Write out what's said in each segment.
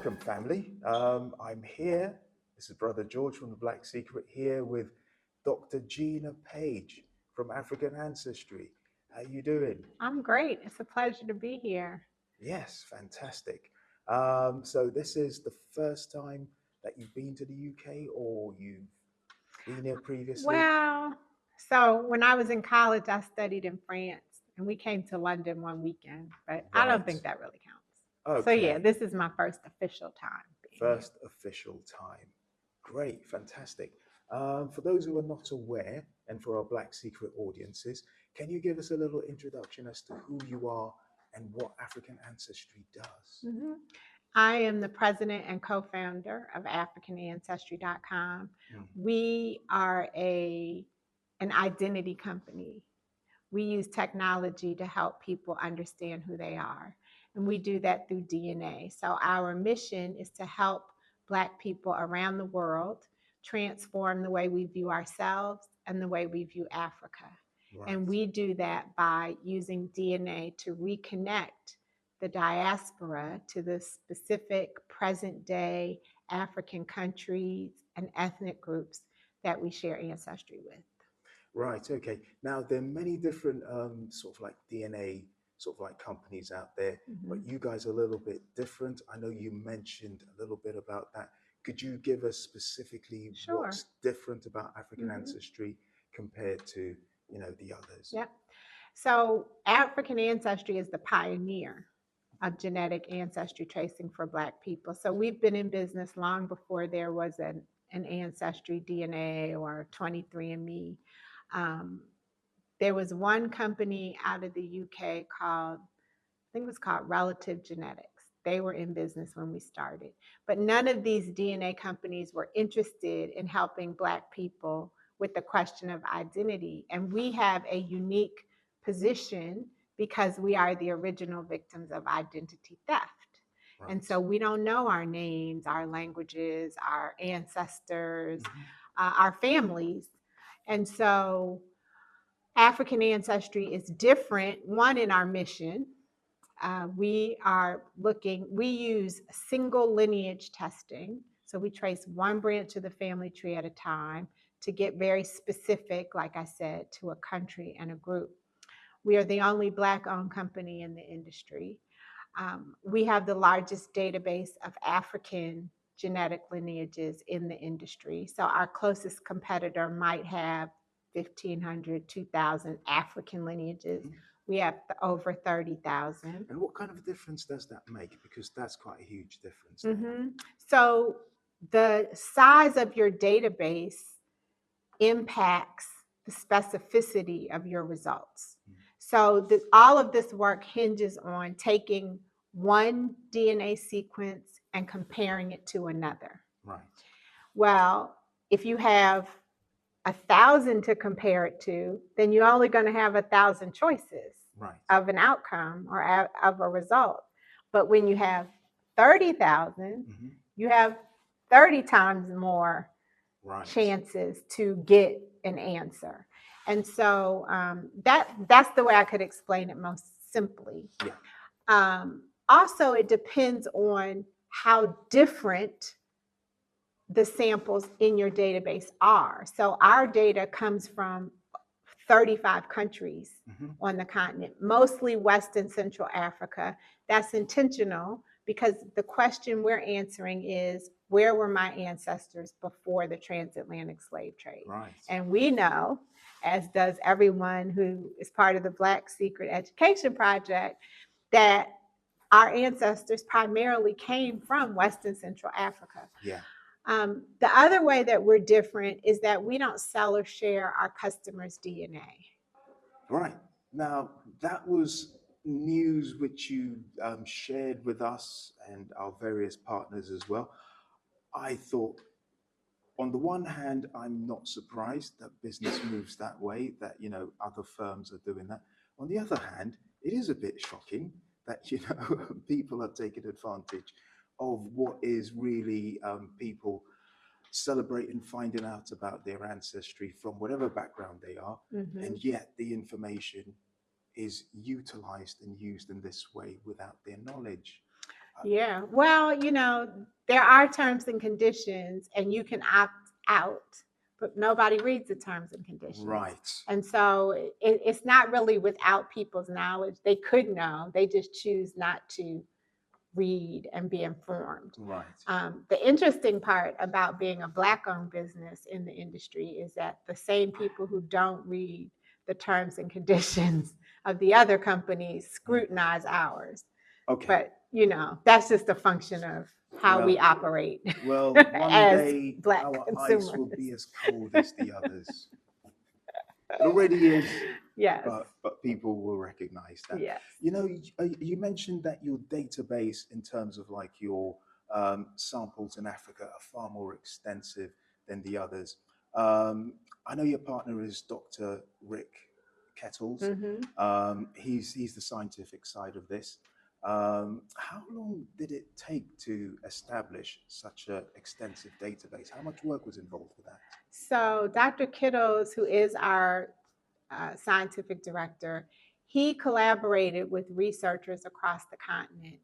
Welcome, family. I'm here. This is Brother George from the Black Secret here with Dr. Gina Paige from African Ancestry. How you doing? I'm great. It's a pleasure to be here. Yes, fantastic. So this is the first time that you've been to the UK, or you've been here previously? Well, so when I was in college, I studied in France and we came to London one weekend, but I don't Right. think that really counts. So Okay. yeah, this is my first official time being First official time. Great, fantastic. For those who are not aware, and for our Black Secret audiences, can you give us a little introduction as to who you are and what African Ancestry does? here. I am the president and co-founder of AfricanAncestry.com. We are an identity company. We use technology to help people understand who they are. And we do that through DNA. So our mission is to help Black people around the world transform the way we view ourselves and the way we view Africa. Right. And we do that by using DNA to reconnect the diaspora to the specific present day African countries and ethnic groups that we share ancestry with. Right. Okay. Now there are many different sort of like DNA sort of like companies out there, but you guys are a little bit different. I know you mentioned a little bit about that. Could you give us specifically Sure. what's different about African Ancestry compared to, you know, the others? Yep. So African Ancestry is the pioneer of genetic ancestry tracing for Black people. So we've been in business long before there was an Ancestry DNA or 23andMe. There was one company out of the UK called, I think it was called Relative Genetics. They were in business when we started. But none of these DNA companies were interested in helping Black people with the question of identity. And we have a unique position because we are the original victims of identity theft. Right. And so we don't know our names, our languages, our ancestors, our families. And so African Ancestry is different, one, in our mission. We use single lineage testing. So we trace one branch of the family tree at a time to get very specific, like I said, to a country and a group. We are the only Black-owned company in the industry. We have the largest database of African genetic lineages in the industry. So our closest competitor might have 1,500, 2,000 African lineages. We have over 30,000. And what kind of difference does that make? Because that's quite a huge difference. So the size of your database impacts the specificity of your results. So all of this work hinges on taking one DNA sequence and comparing it to another. Right. Well, if you have 1,000 to compare it to, then you're only going to have 1,000 choices of an outcome or of a result. But when you have 30,000, you have 30 times more chances to get an answer. And so that's the way I could explain it most simply. Yeah. Also, it depends on how different the samples in your database are. So our data comes from 35 countries on the continent, mostly West and Central Africa. That's intentional because the question we're answering is, where were my ancestors before the transatlantic slave trade? Right. And we know, as does everyone who is part of the Black Secret Education Project, that our ancestors primarily came from West and Central Africa. Yeah. The other way that we're different is that we don't sell or share our customers' DNA. Right. Now, that was news which you shared with us and our various partners as well. I thought, on the one hand, I'm not surprised that business moves that way, that, you know, other firms are doing that. On the other hand, it is a bit shocking that, you know, people are taking advantage of what is really people celebrating finding out about their ancestry from whatever background they are, and yet the information is utilized and used in this way without their knowledge. Yeah. Well, there are terms and conditions, and you can opt out, but nobody reads the terms and conditions. Right. And so it's not really without people's knowledge. They could know, they just choose not to read and be informed. Right. The interesting part about being a Black-owned business in the industry is that the same people who don't read the terms and conditions of the other companies scrutinize ours. Okay. But, that's just a function of how we operate Well, one as day Black our consumers. ice will be as cold as the others. It already is. Yes. But people will recognize that. Yes. You mentioned that your database in terms of like your samples in Africa are far more extensive than the others. I know your partner is Dr. Rick Kettles. Mm-hmm. He's the scientific side of this. How long did it take to establish such an extensive database? How much work was involved with that? So Dr. Kittles, who is our scientific director, he collaborated with researchers across the continent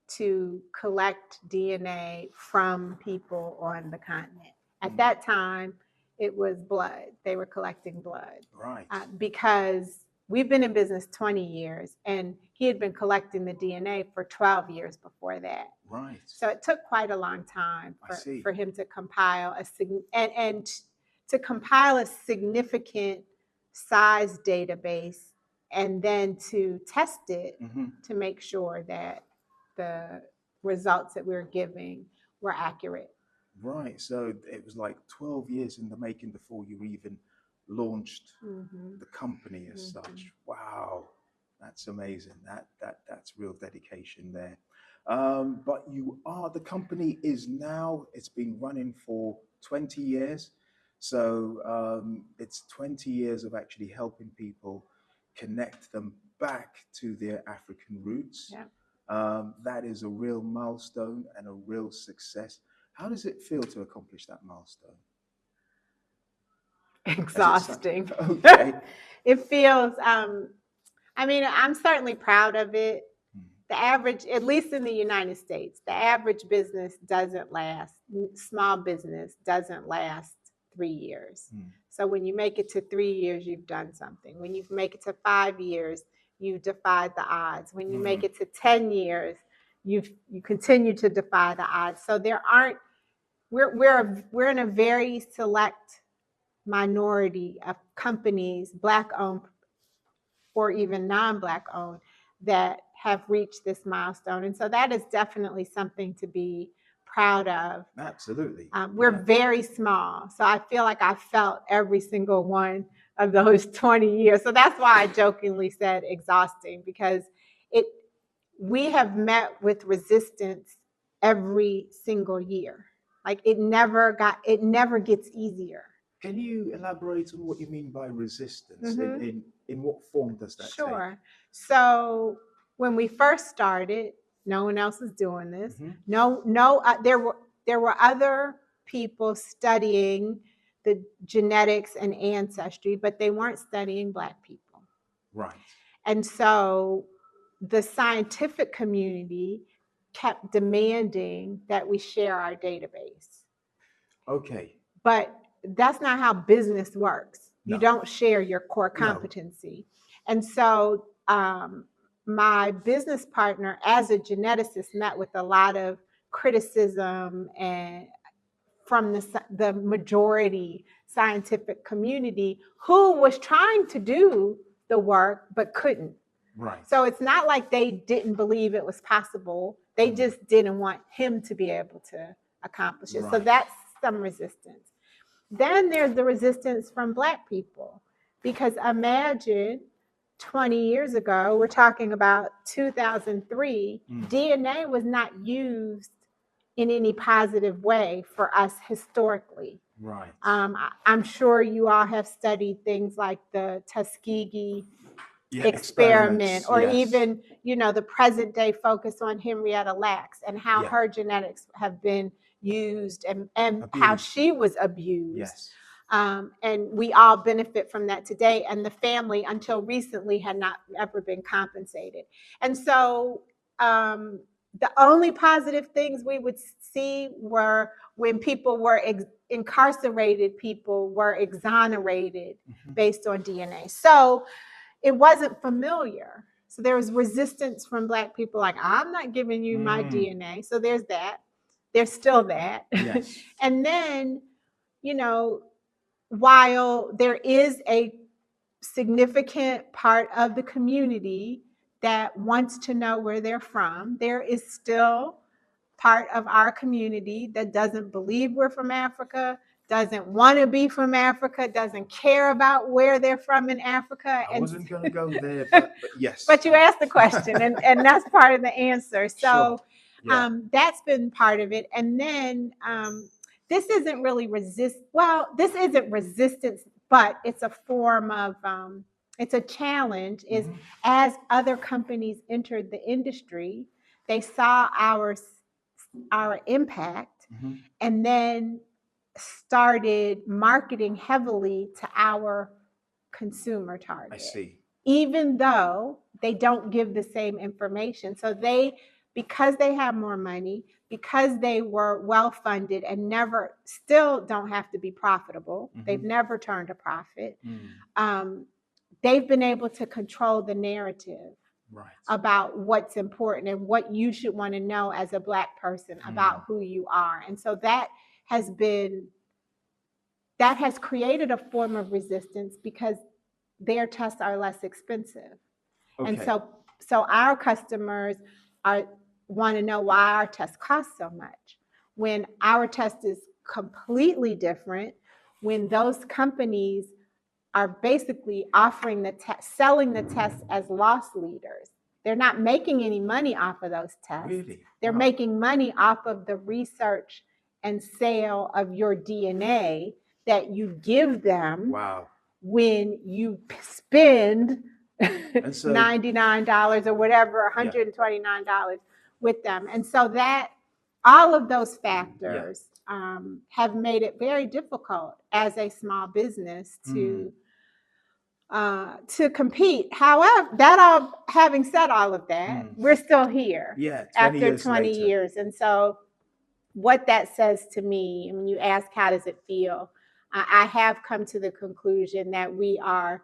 to collect DNA from people on the continent. At that time, it was blood. They were collecting blood. Right. Because we've been in business 20 years, and he had been collecting the DNA for 12 years before that. Right. So it took quite a long time for him to compile to compile a significant size database, and then to test it to make sure that the results that we were giving were accurate. Right. So it was like 12 years in the making before you even launched the company as such. Wow. That's amazing. That's real dedication there. But the company it's been running for 20 years. So it's 20 years of actually helping people connect them back to their African roots. Yeah. That is a real milestone and a real success. How does it feel to accomplish that milestone? Exhausting. Okay. It feels, I'm certainly proud of it. The average, at least in the United States, the average business small business doesn't last 3 years. So when you make it to 3 years, you've done something. When you make it to 5 years, you've defied the odds. When you make it to 10 years, you continue to defy the odds. So we're in a very select minority of companies, Black-owned or even non-Black-owned, that have reached this milestone. And so that is definitely something to be proud of. Absolutely. We're very small. So I feel like I felt every single one of those 20 years. So that's why I jokingly said exhausting, because we have met with resistance every single year. Like it never gets easier. Can you elaborate on what you mean by resistance? In what form does that take? Sure. So when we first started, no one else was doing this. There were other people studying the genetics and ancestry, but they weren't studying Black people. Right. And so the scientific community kept demanding that we share our database. Okay. But that's not how business works. No. You don't share your core competency. No. And so my business partner, as a geneticist, met with a lot of criticism and from the majority scientific community, who was trying to do the work but couldn't. Right. So it's not like they didn't believe it was possible. They just didn't want him to be able to accomplish it. Right. So that's some resistance. Then there's the resistance from Black people, because imagine 20 years ago, we're talking about 2003, DNA was not used in any positive way for us historically. Right. I'm sure you all have studied things like the Tuskegee experiment, or even, the present day focus on Henrietta Lacks and how her genetics have been used and how she was abused. Yes. And we all benefit from that today. And the family, until recently, had not ever been compensated. And so the only positive things we would see were when people were incarcerated, people were exonerated based on DNA. So it wasn't familiar. So there was resistance from Black people, like, I'm not giving you my DNA. So there's that. There's still that. Yes. And then, you know, while there is a significant part of the community that wants to know where they're from, there is still part of our community that doesn't believe we're from Africa, doesn't want to be from Africa, doesn't care about where they're from in Africa. I wasn't going to go there, but yes. But you asked the question, and that's part of the answer. So Sure. Yeah. That's been part of it. And then this isn't really this isn't resistance, but it's a form of, it's a challenge, is as other companies entered the industry, they saw our impact and then started marketing heavily to our consumer target. I see. Even though they don't give the same information. So because they have more money, because they were well-funded and still don't have to be profitable, they've never turned a profit, they've been able to control the narrative about what's important and what you should want to know as a Black person about who you are. And so that has created a form of resistance because their tests are less expensive. Okay. And so our customers want to know why our test costs so much, when our test is completely different, when those companies are basically offering selling the tests as loss leaders. They're not making any money off of those tests. Really? They're making money off of the research and sale of your DNA that you give them. Wow. When you spend $99 or whatever, $129 with them. And so that all of those factors have made it very difficult as a small business to compete. However, having said all of that, we're still here after 20 years. And so what that says to me, when you ask how does it feel, I have come to the conclusion that we are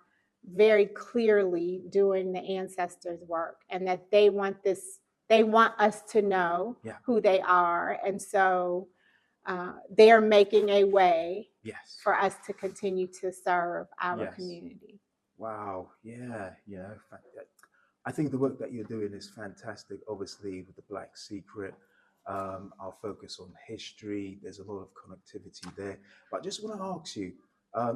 very clearly doing the ancestors' work, and that they want us to know who they are. And so they're making a way for us to continue to serve our community. Wow. Yeah. Yeah. I think the work that you're doing is fantastic. Obviously, with the Black Secret, our focus on history, there's a lot of connectivity there. But I just want to ask you,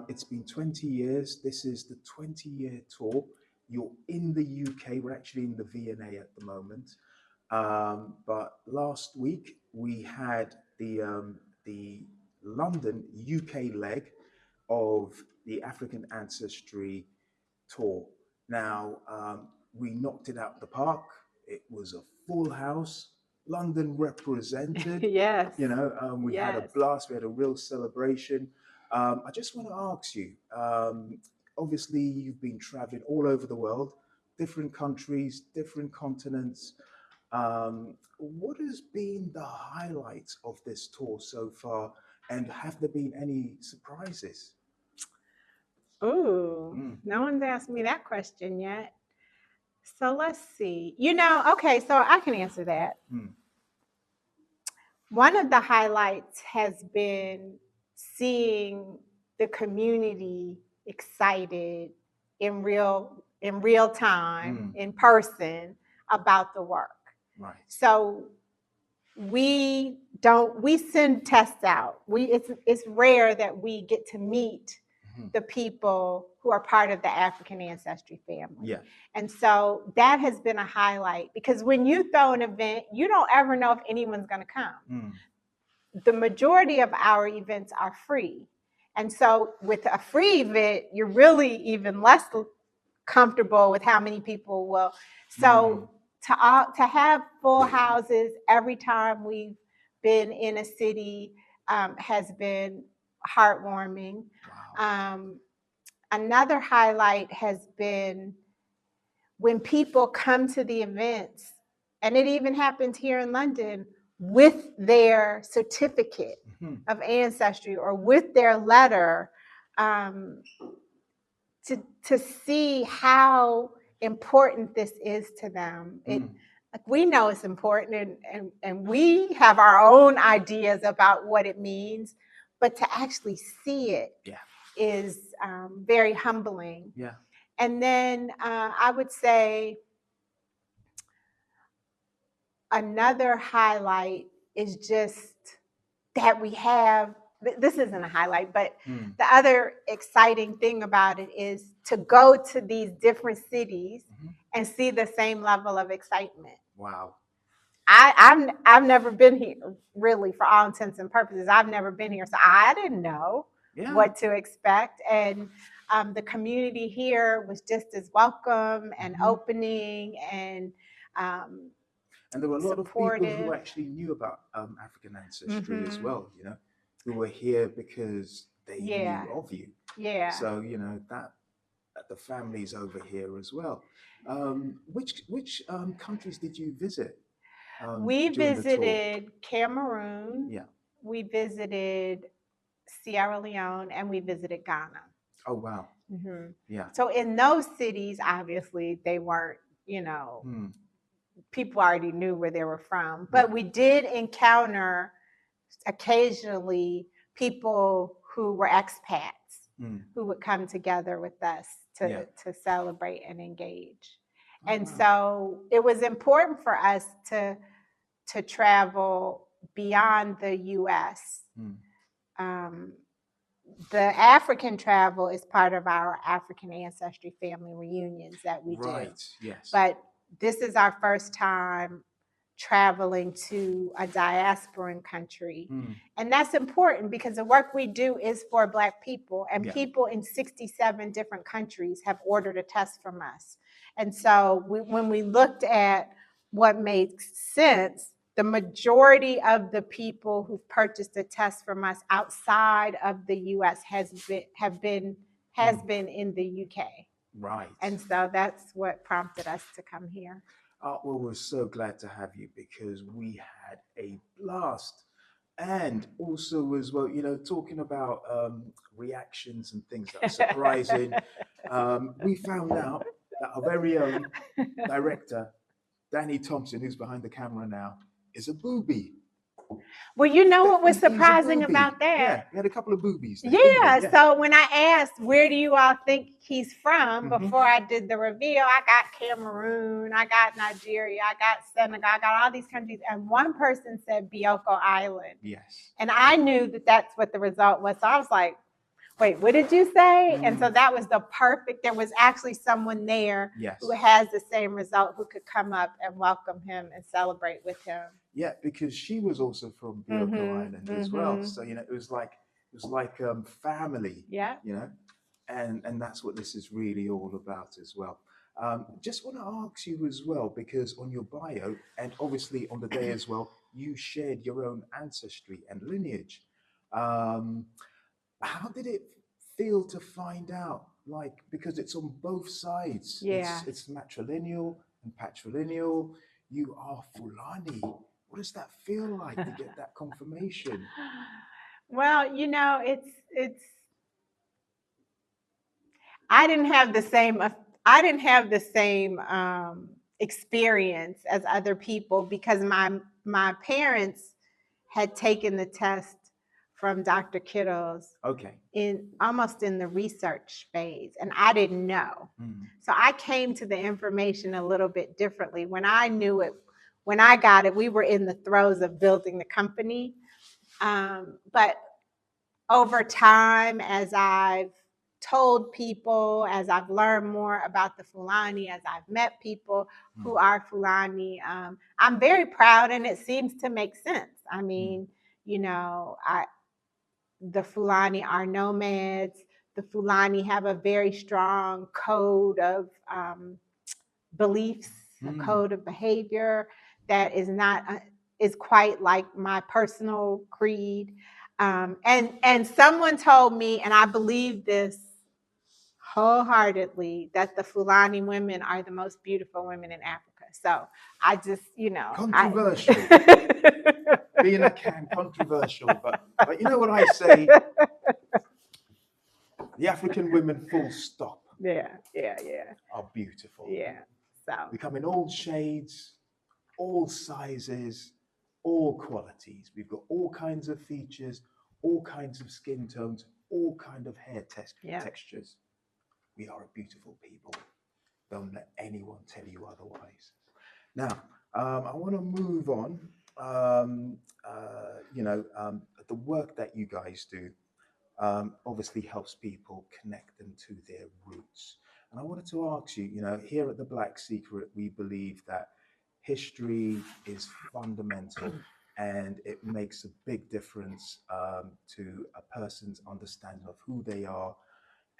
it's been 20 years. This is the 20-year tour. You're in the UK. We're actually in the V&A at the moment. But last week, we had the London UK leg of the African Ancestry tour. Now, we knocked it out the park. It was a full house. London represented. Yes. You know, we had a blast. We had a real celebration. I just want to ask you, obviously you've been traveling all over the world, different countries, different continents. What has been the highlights of this tour so far? And have there been any surprises? Ooh, no one's asked me that question yet. So let's see. Okay, so I can answer that. One of the highlights has been seeing the community excited in real time, in person, about the work. Right. So we send tests out. It's rare that we get to meet the people who are part of the African Ancestry family. Yeah. And so that has been a highlight, because when you throw an event, you don't ever know if anyone's going to come. The majority of our events are free. And so with a free event, you're really even less comfortable with how many people will. So to have full houses every time we've been in a city has been heartwarming. Wow. Another highlight has been when people come to the events, and it even happened here in London, with their certificate of ancestry or with their letter, to see how important this is to them. Like, we know it's important, and we have our own ideas about what it means, but to actually see it is very humbling. Yeah. And then I would say another highlight is just that we have, this isn't a highlight, but the other exciting thing about it is to go to these different cities and see the same level of excitement. Wow. I've never been here, really, for all intents and purposes. I've never been here, so I didn't know what to expect. And the community here was just as welcome and opening and there were a lot supportive. of people who actually knew about African ancestry as well, you know, who were here because they knew of you. Yeah. So, you know, that the family's over here as well. Which countries did you visit? We visited Cameroon. Yeah. We visited Sierra Leone, and we visited Ghana. Oh, wow. Yeah. So in those cities, obviously, they weren't, you know, people already knew where they were from. But we did encounter occasionally people who were expats who would come together with us to celebrate and engage. And so it was important for us to travel beyond the US. The African travel is part of our African Ancestry family reunions that we do. Right, yes. But this is our first time traveling to a diasporan country. And that's important because the work we do is for Black people, and people in 67 different countries have ordered a test from us. And so when we looked at what makes sense, the majority of the people who've purchased a test from us outside of the US has been in the UK. Right. And so that's what prompted us to come here. Well, we're so glad to have you because we had a blast. And also as well, you know, talking about reactions and things that are surprising, we found out that our very own director, Danny Thompson, who's behind the camera now, is a booby. Well, you know what was surprising about that? Yeah, he had a couple of boobies. So when I asked, where do you all think he's from, before I did the reveal, I got Cameroon, I got Nigeria, I got Senegal, I got all these countries. And one person said Bioko Island. Yes. And I knew that that's what the result was. So I was like, wait, what did you say? And so that was there was actually someone there who has the same result, who could come up and welcome him and celebrate with him. Yeah, because she was also from Bioko Island as well. So, you know, it was like family. Yeah. You know, and that's what this is really all about as well. Just want to ask you as well, because on your bio and obviously on the day as well, you shared your own ancestry and lineage. How did it feel to find out? Like, because it's on both sides. Yeah. It's matrilineal and patrilineal. You are Fulani. What does that feel like to get that confirmation? Well, you know, it's. I didn't have the same experience as other people because my parents had taken the test from Dr. Kittles almost in the research phase, and I didn't know. So I came to the information a little bit differently. When I knew it, when I got it, we were in the throes of building the company. But over time, as I've told people, as I've learned more about the Fulani, as I've met people who are Fulani, I'm very proud, and it seems to make sense. I mean, you know, the Fulani are nomads. The Fulani have a very strong code of beliefs, a code of behavior that is quite like my personal creed. And someone told me, and I believe this wholeheartedly, that the Fulani women are the most beautiful women in Africa. So I just, you know, Controversial. Being a can, controversial, but you know what I say? The African women, full stop, yeah. are beautiful. Yeah. So We come in all shades, all sizes, all qualities. We've got all kinds of features, all kinds of skin tones, all kind of hair textures. We are a beautiful people. Don't let anyone tell you otherwise. Now, I want to move on. The work that you guys do obviously helps people connect them to their roots. And I wanted to ask you, here at the Black Secret, we believe that history is fundamental and it makes a big difference to a person's understanding of who they are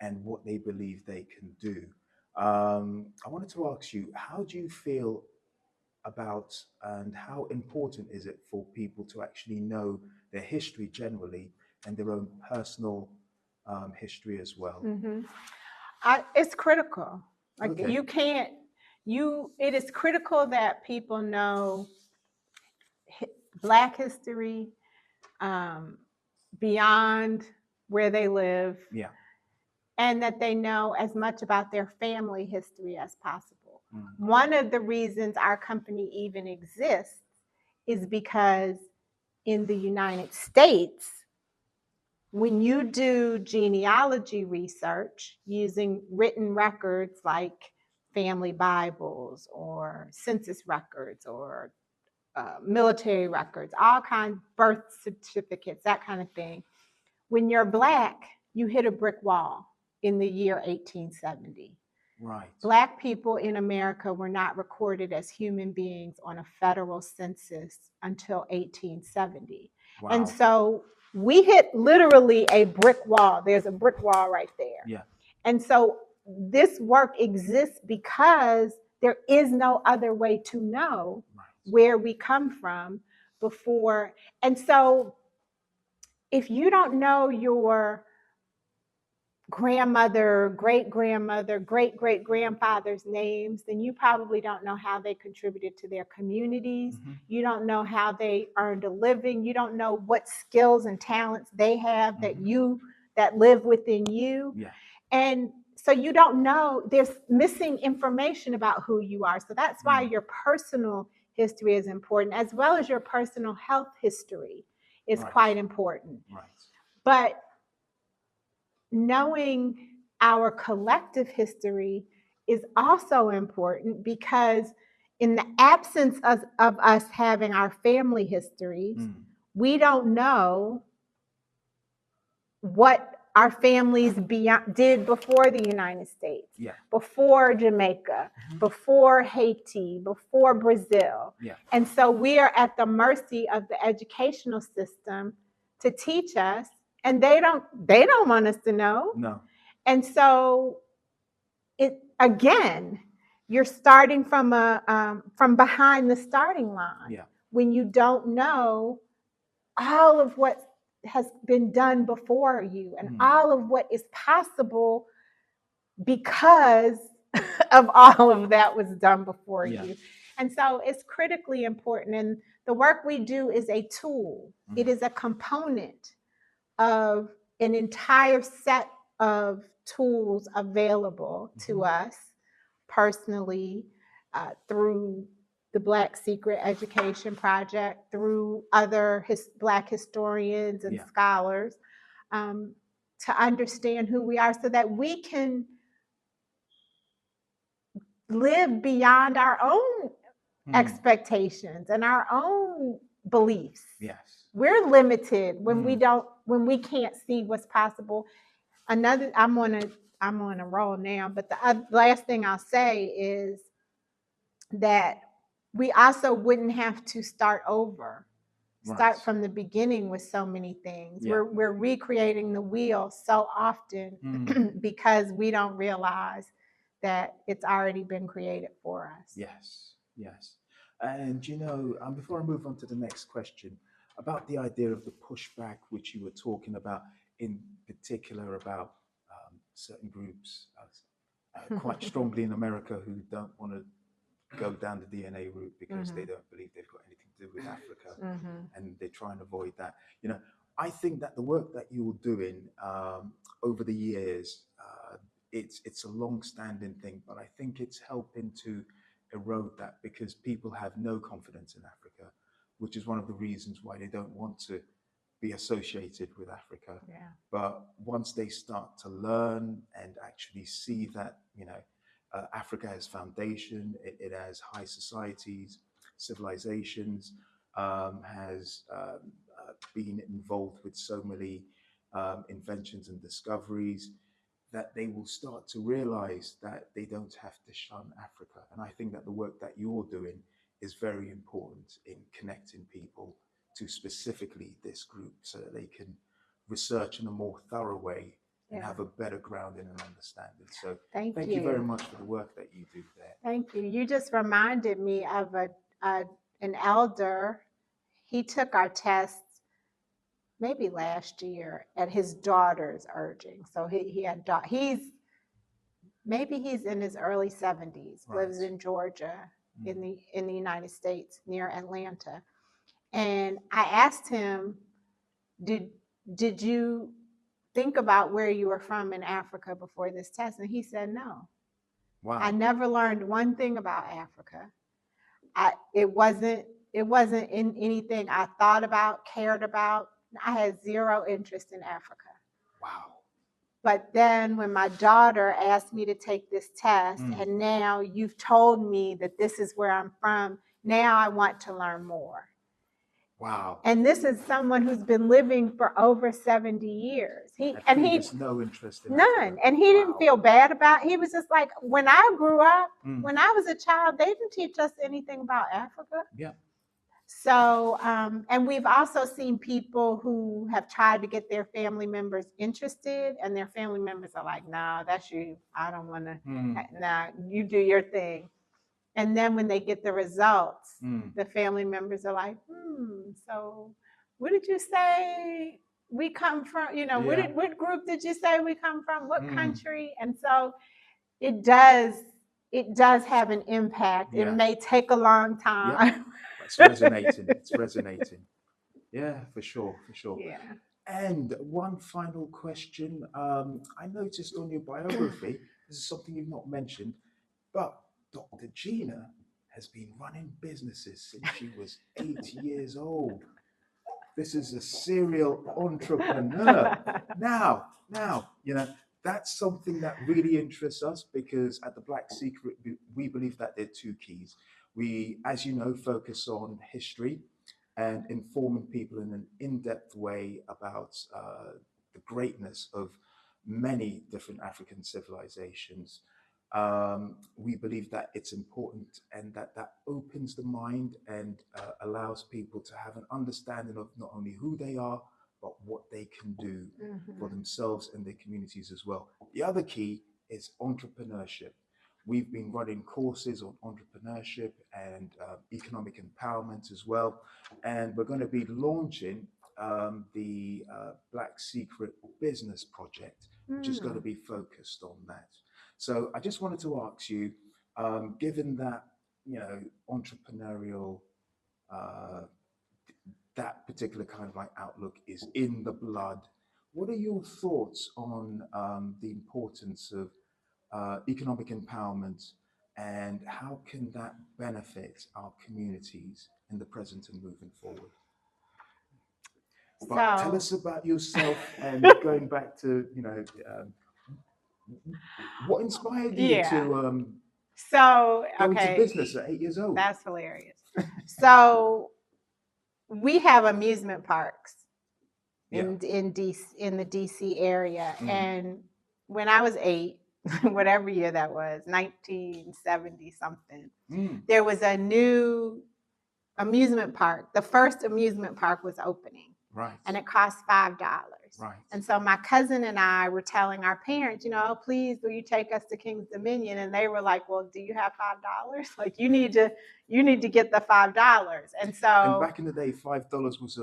and what they believe they can do. I wanted to ask you, how do you feel about and how important is it for people to actually know their history generally and their own personal history as well? it's critical. Like Okay. it is critical that people know Black history beyond where they live. Yeah. And that they know as much about their family history as possible. One of the reasons our company even exists is because in the United States, when you do genealogy research using written records like family Bibles or census records or military records, all kinds, birth certificates, that kind of thing, when you're Black, you hit a brick wall in the year 1870. Right. Black people in America were not recorded as human beings on a federal census until 1870. Wow. And so we hit literally a brick wall. There's a brick wall right there. Yeah. And so this work exists because there is no other way to know where we come from before. And so if you don't know your grandmother, great-grandmother, great-great-grandfather's names, then you probably don't know how they contributed to their communities. You don't know how they earned a living. You don't know what skills and talents they have that live within you. Yeah. And so you don't know, there's missing information about who you are. So that's why your personal history is important, as well as your personal health history is quite important. Right. But knowing our collective history is also important because in the absence of us having our family histories, we don't know what our families did before the United States, before Jamaica, before Haiti, before Brazil. And so we are at the mercy of the educational system to teach us, and they don't want us to know. No. And so you're starting from behind the starting line when you don't know all of what has been done before you and all of what is possible because of all of that was done before you. And so it's critically important. And the work we do is a tool. It is a component of an entire set of tools available to us personally through the Black Secret Education Project, through other Black historians and scholars, to understand who we are so that we can live beyond our own expectations and our own beliefs. Yes. We're limited when we can't see what's possible. I'm on a roll now, but the last thing I'll say is that we also wouldn't have to start over, start from the beginning with so many things. We're recreating the wheel so often because we don't realize that it's already been created for us. Yes. And before I move on to the next question, about the idea of the pushback, which you were talking about, in particular about certain groups quite strongly in America who don't want to go down the DNA route because they don't believe they've got anything to do with Africa, and they try and avoid that. I think that the work that you're doing over the years, it's a long-standing thing, but I think it's helping to erode that because people have no confidence in Africa, which is one of the reasons why they don't want to be associated with Africa. Yeah. But once they start to learn and actually see that, Africa has foundation, it has high societies, civilizations, has been involved with so many inventions and discoveries, that they will start to realize that they don't have to shun Africa. And I think that the work that you're doing is very important in connecting people to specifically this group so that they can research in a more thorough way and have a better grounding and understanding. So thank you very much for the work that you do there. Thank you. You just reminded me of an elder. He took our tests maybe last year at his daughter's urging. So he's in his early 70s, lives in Georgia, in the United States, near Atlanta. And I asked him, did you think about where you were from in Africa before this test? And he said, no. Wow. I never learned one thing about Africa. It wasn't in anything I thought about, cared about. I had zero interest in Africa. Wow. But then when my daughter asked me to take this test, and now you've told me that this is where I'm from, now I want to learn more. Wow. And this is someone who's been living for over 70 years. He no interest in none. Africa. And he didn't feel bad about it. He was just like, when I grew up, when I was a child, they didn't teach us anything about Africa. Yeah. So, and we've also seen people who have tried to get their family members interested, and their family members are like, no, that's you. I don't want to. Nah, you do your thing. And then when they get the results, the family members are like, so what did you say we come from? What group did you say we come from? What country? And so it does have an impact. Yeah. It may take a long time. Yeah. It's resonating. Yeah, for sure. Yeah. And one final question. I noticed on your biography, this is something you've not mentioned, but Dr. Gina has been running businesses since she was 8 years old. This is a serial entrepreneur. Now, that's something that really interests us because at the Black Secret, we believe that there are two keys. We, as you know, focus on history and informing people in an in-depth way about the greatness of many different African civilizations. We believe that it's important and that opens the mind and allows people to have an understanding of not only who they are, but what they can do for themselves and their communities as well. The other key is entrepreneurship. We've been running courses on entrepreneurship and economic empowerment as well. And we're going to be launching the Black Secret Business Project, which is going to be focused on that. So I just wanted to ask you, given that, entrepreneurial, that particular kind of like outlook is in the blood, what are your thoughts on the importance of economic empowerment and how can that benefit our communities in the present and moving forward? But tell us about yourself and going back to, what inspired you to go into business at 8 years old? That's hilarious. So we have amusement parks in the DC area. And when I was 8, whatever year that was, 1970 something, there was a new amusement park. The first amusement park was opening. Right. And it cost $5. Right. And so my cousin and I were telling our parents, please, will you take us to King's Dominion? And they were like, well, do you have $5? Like you need to get the $5. And so. And back in the day, $5 was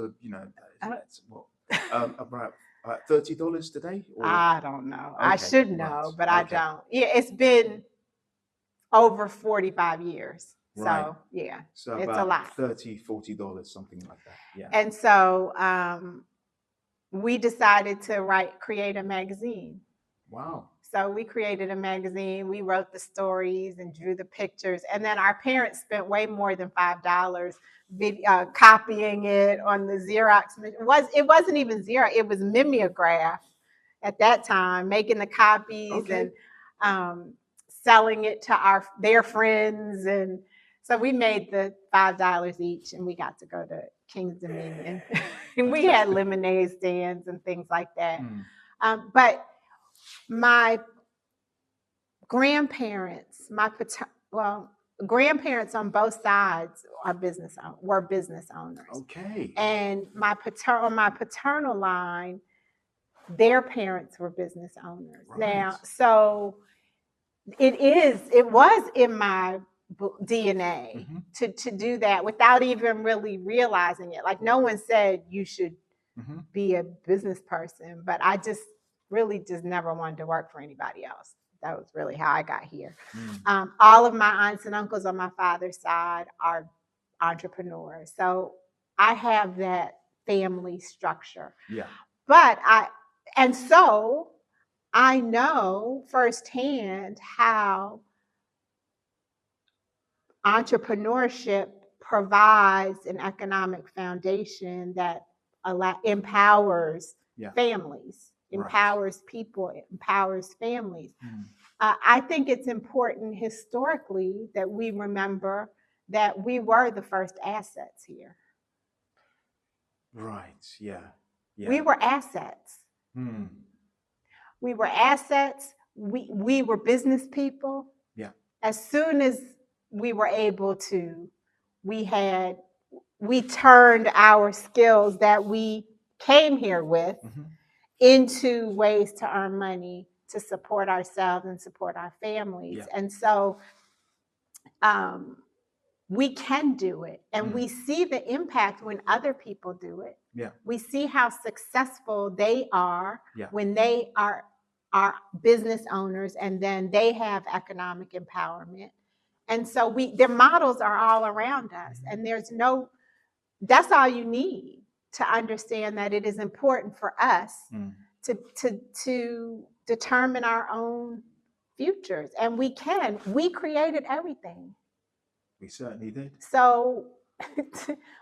that's what, about $30 today? Or? I don't know. Okay, I should know, but okay. I don't. Yeah, it's been over 45 years. Right. So yeah, So it's a about lot. $30, $40, something like that. Yeah. And so we decided to create a magazine. Wow. So we created a magazine, we wrote the stories and drew the pictures. And then our parents spent way more than $5 copying it on the Xerox. It wasn't even Xerox, it was mimeograph at that time, making the copies Okay. and selling it to their friends. And so we made the $5 each, and we got to go to King's Dominion. And we had lemonade stands and things like that. But my grandparents, grandparents on both sides were business owners. Okay. And on my paternal line, their parents were business owners. Right. Now, so it was in my DNA to do that without even really realizing it. Like, no one said you should be a business person, but I just really just never wanted to work for anybody else. That was really how I got here. All of my aunts and uncles on my father's side are entrepreneurs. So I have that family structure. Yeah. But so I know firsthand how entrepreneurship provides an economic foundation that empowers families, empowers people, empowers families. I think it's important historically that we remember that we were the first assets here. Right. Yeah. We were assets. We were assets. We were business people. Yeah. As soon as we were able to, we turned our skills that we came here with into ways to earn money to support ourselves and support our families. And so we can do it. And we see the impact when other people do it. Yeah. We see how successful they are when they are business owners, and then they have economic empowerment. And so their models are all around us. And that's all you need to understand that it is important for us to determine our own futures. And we created everything. We certainly did. So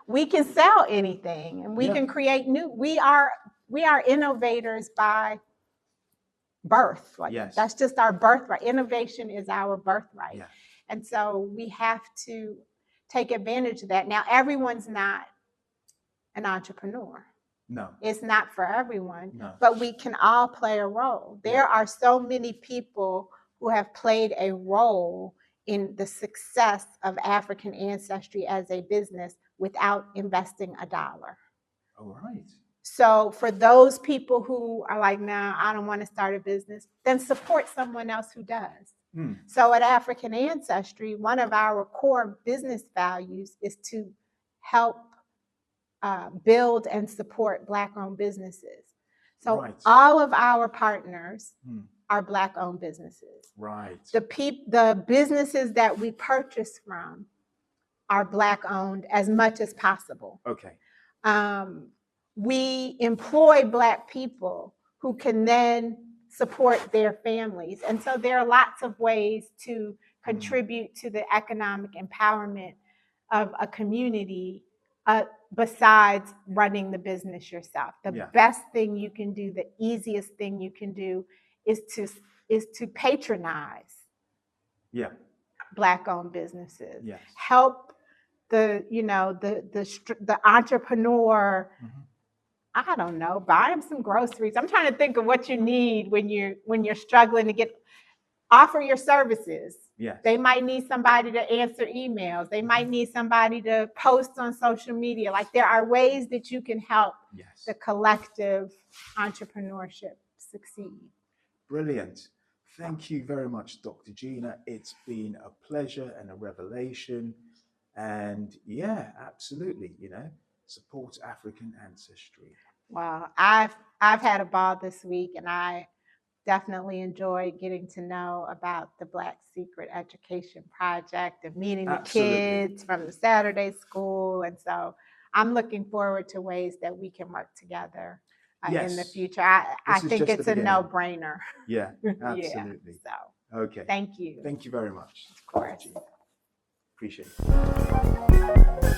we can sell anything, and we can create we are innovators by birth. That's just our birthright. Innovation is our birthright. And so we have to take advantage of that. Now, everyone's not an entrepreneur. No. It's not for everyone. No. But we can all play a role. There are so many people who have played a role in the success of African Ancestry as a business without investing $1. All right. So for those people who are like, nah, I don't want to start a business, then support someone else who does. So at African Ancestry, one of our core business values is to help build and support Black-owned businesses. So all of our partners are Black-owned businesses. Right. The businesses that we purchase from are Black-owned as much as possible. Okay. We employ Black people who can then support their families. And so there are lots of ways to contribute to the economic empowerment of a community besides running the business yourself. The best thing you can do, the easiest thing you can do is to patronize Black-owned businesses. Yes. Help the entrepreneur. I don't know, buy them some groceries. I'm trying to think of what you need when you're struggling to offer your services. Yes. They might need somebody to answer emails. They might need somebody to post on social media. Like, there are ways that you can help the collective entrepreneurship succeed. Brilliant. Thank you very much, Dr. Gina. It's been a pleasure and a revelation. And yeah, absolutely, support African Ancestry. Wow, I've had a ball this week, and I definitely enjoyed getting to know about the Black Secret Education Project and meeting the kids from the Saturday school. And so I'm looking forward to ways that we can work together in the future. I think it's a no-brainer. Yeah, absolutely. Yeah, so okay. Thank you. Thank you very much. Of course. Appreciate it.